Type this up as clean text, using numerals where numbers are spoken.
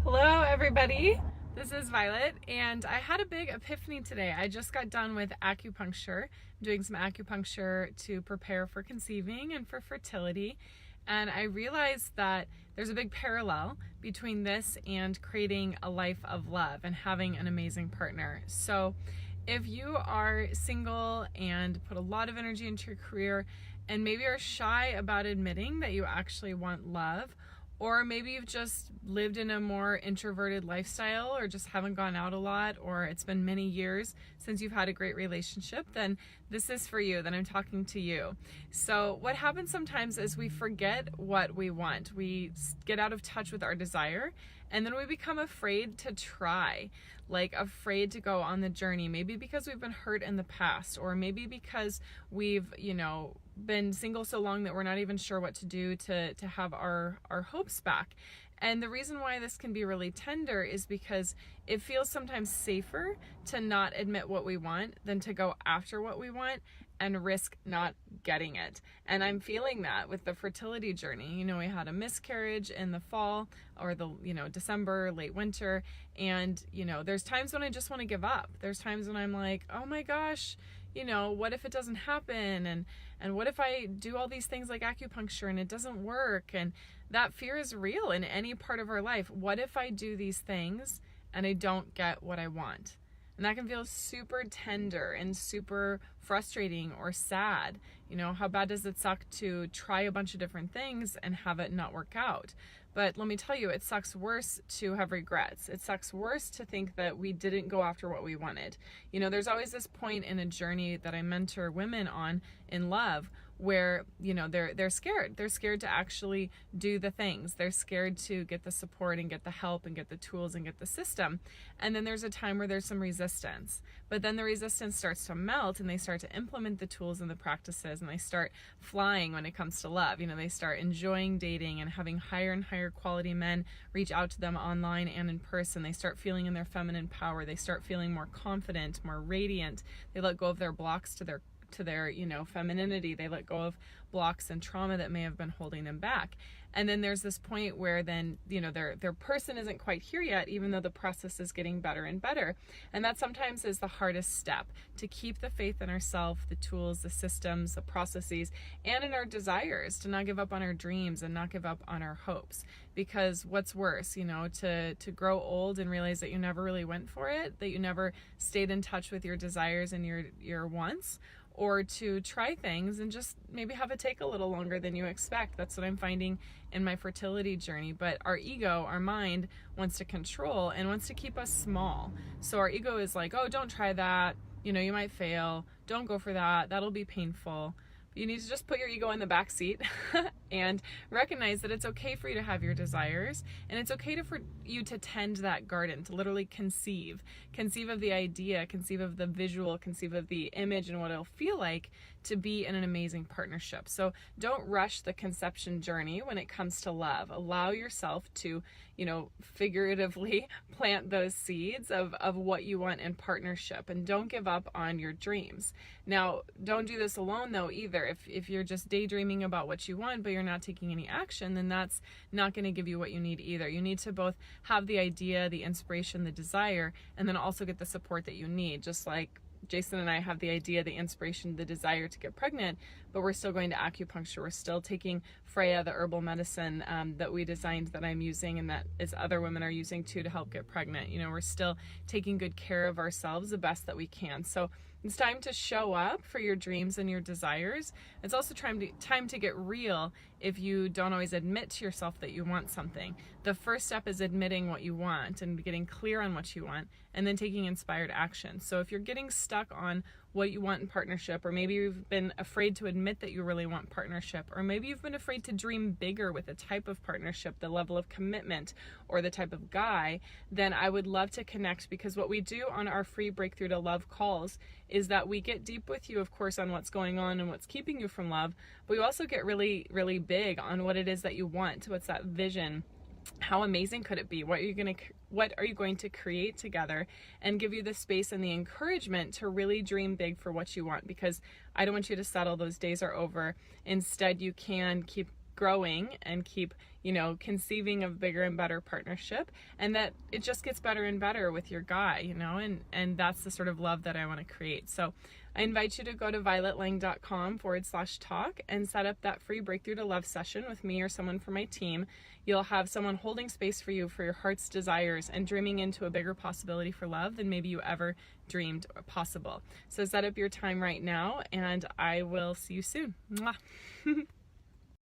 Hello, everybody. This is Violet, and I had a big epiphany today. I just got done with acupuncture, doing some acupuncture to prepare for conceiving and for fertility. And I realized that there's a big parallel between this and creating a life of love and having an amazing partner. So, if you are single and put a lot of energy into your career and maybe are shy about admitting that you actually want love, or maybe you've just lived in a more introverted lifestyle or just haven't gone out a lot, or it's been many years since you've had a great relationship, then this is for you, then I'm talking to you. So what happens sometimes is we forget what we want. We get out of touch with our desire, and then we become afraid to try, like afraid to go on the journey, maybe because we've been hurt in the past, or maybe because we've, been single so long that we're not even sure what to do to have our hopes back. And the reason why this can be really tender is because it feels sometimes safer to not admit what we want than to go after what we want and risk not getting it. And I'm feeling that with the fertility journey. We had a miscarriage in the fall or December, late winter. And, there's times when I just want to give up. There's times when I'm like, oh my gosh, what if it doesn't happen? And what if I do all these things like acupuncture and it doesn't work? And that fear is real in any part of our life. What if I do these things and I don't get what I want? And that can feel super tender and super frustrating or sad. How bad does it suck to try a bunch of different things and have it not work out? But let me tell you, it sucks worse to have regrets. It sucks worse to think that we didn't go after what we wanted. There's always this point in a journey that I mentor women on in love where, they're scared. They're scared to actually do the things. They're scared to get the support and get the help and get the tools and get the system. And then there's a time where there's some resistance. But then the resistance starts to melt and they start to implement the tools and the practices and they start flying when it comes to love. They start enjoying dating and having higher and higher quality men reach out to them online and in person. They start feeling in their feminine power. They start feeling more confident, more radiant. They let go of their blocks to their femininity. They let go of blocks and trauma that may have been holding them back. And then there's this point where then, their person isn't quite here yet, even though the process is getting better and better. And that sometimes is the hardest step, to keep the faith in ourselves, the tools, the systems, the processes, and in our desires, to not give up on our dreams and not give up on our hopes. Because what's worse, to grow old and realize that you never really went for it, that you never stayed in touch with your desires and your wants, or to try things and just maybe have it take a little longer than you expect. That's what I'm finding in my fertility journey. But our ego, our mind, wants to control and wants to keep us small. So our ego is like, oh, don't try that. You might fail. Don't go for that. That'll be painful. You need to just put your ego in the back seat and recognize that it's okay for you to have your desires, and it's okay for you to tend that garden, to literally conceive of the idea, conceive of the visual, conceive of the image and what it'll feel like to be in an amazing partnership. So don't rush the conception journey when it comes to love. Allow yourself to, figuratively plant those seeds of what you want in partnership, and don't give up on your dreams. Now, don't do this alone though either. If you're just daydreaming about what you want, but you're not taking any action, then that's not going to give you what you need either. You need to both have the idea, the inspiration, the desire, and then also get the support that you need. Just like Jason and I have the idea, the inspiration, the desire to get pregnant, but we're still going to acupuncture. We're still taking Freya, the herbal medicine that we designed, that I'm using, and that is other women are using too, to help get pregnant. We're still taking good care of ourselves the best that we can. So it's time to show up for your dreams and your desires. It's also time to get real if you don't always admit to yourself that you want something. The first step is admitting what you want and getting clear on what you want, and then taking inspired action. So if you're getting stuck on what you want in partnership, or maybe you've been afraid to admit that you really want partnership, or maybe you've been afraid to dream bigger with the type of partnership, the level of commitment, or the type of guy, then I would love to connect, because what we do on our free Breakthrough to Love calls is that we get deep with you, of course, on what's going on and what's keeping you from love, but we also get really, really big on what it is that you want. What's that vision? How amazing could it be? What are you going to create together, and give you the space and the encouragement to really dream big for what you want, because I don't want you to settle. Those days are over. Instead, you can keep growing and keep, you know, conceiving of bigger and better partnership, and that it just gets better and better with your guy, you know, and that's the sort of love that I want to create. So I invite you to go to violetlang.com/talk and set up that free Breakthrough to Love session with me or someone from my team. You'll have someone holding space for you for your heart's desires and dreaming into a bigger possibility for love than maybe you ever dreamed possible. So set up your time right now, and I will see you soon. Mwah.